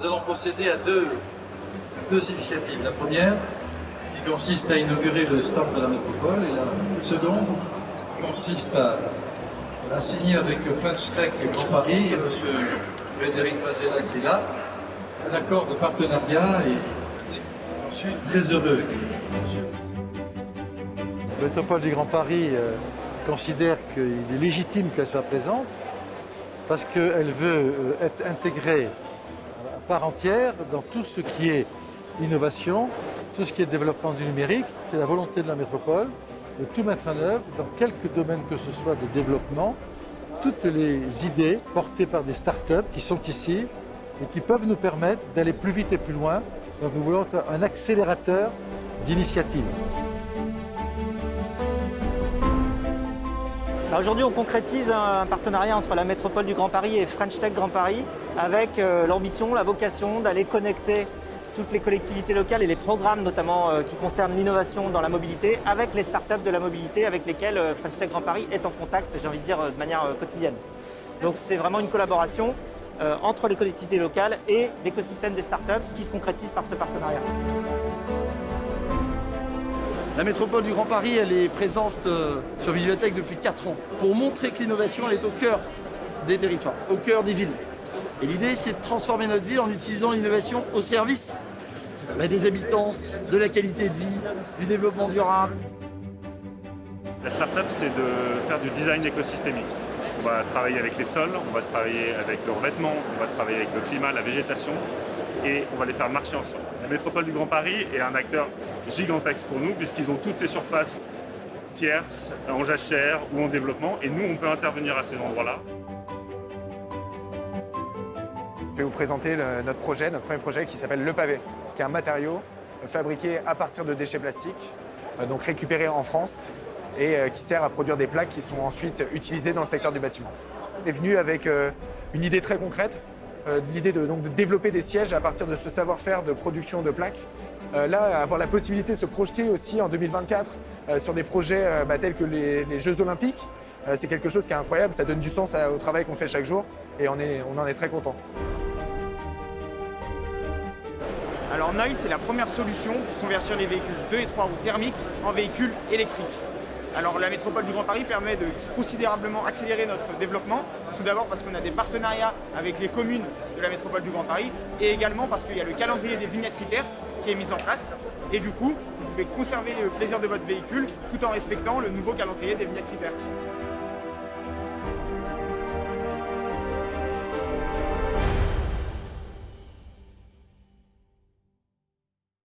nous allons procéder à deux initiatives. La première, qui consiste à inaugurer le stand de la métropole, et la seconde, qui consiste à signer avec French Tech Grand Paris, M. Frédéric Mazella qui est là, un accord de partenariat, et j'en suis très heureux. La métropole du Grand Paris considère qu'il est légitime qu'elle soit présente parce qu'elle veut être intégrée à part entière dans tout ce qui est innovation, tout ce qui est développement du numérique. C'est la volonté de la métropole de tout mettre en œuvre dans quelque domaine que ce soit de développement, toutes les idées portées par des start-up qui sont ici et qui peuvent nous permettre d'aller plus vite et plus loin. Donc nous voulons être un accélérateur d'initiatives. Aujourd'hui, on concrétise un partenariat entre la métropole du Grand Paris et French Tech Grand Paris avec l'ambition, la vocation d'aller connecter toutes les collectivités locales et les programmes notamment qui concernent l'innovation dans la mobilité avec les startups de la mobilité avec lesquelles French Tech Grand Paris est en contact, j'ai envie de dire, de manière quotidienne. Donc c'est vraiment une collaboration entre les collectivités locales et l'écosystème des startups qui se concrétise par ce partenariat. La métropole du Grand Paris, elle est présente sur Vivatech depuis 4 ans pour montrer que l'innovation, elle est au cœur des territoires, au cœur des villes. Et l'idée, c'est de transformer notre ville en utilisant l'innovation au service des habitants, de la qualité de vie, du développement durable. La start-up, c'est de faire du design écosystémique. On va travailler avec les sols, on va travailler avec le revêtement, on va travailler avec le climat, la végétation, et on va les faire marcher ensemble. La métropole du Grand Paris est un acteur gigantesque pour nous, puisqu'ils ont toutes ces surfaces tierces, en jachère ou en développement, et nous, on peut intervenir à ces endroits-là. Je vais vous présenter notre premier projet qui s'appelle Le Pavé, qui est un matériau fabriqué à partir de déchets plastiques, donc récupérés en France, et qui sert à produire des plaques qui sont ensuite utilisées dans le secteur du bâtiment. On est venu avec une idée très concrète, l'idée de développer des sièges à partir de ce savoir-faire de production de plaques. Là, avoir la possibilité de se projeter aussi en 2024 sur des projets tels que les Jeux Olympiques, c'est quelque chose qui est incroyable, ça donne du sens au travail qu'on fait chaque jour et on en est très content. Alors Noil, c'est la première solution pour convertir les véhicules 2 et 3 roues thermiques en véhicules électriques. Alors la métropole du Grand Paris permet de considérablement accélérer notre développement, tout d'abord parce qu'on a des partenariats avec les communes de la métropole du Grand Paris et également parce qu'il y a le calendrier des vignettes critères qui est mis en place et du coup, vous pouvez conserver le plaisir de votre véhicule tout en respectant le nouveau calendrier des vignettes critères.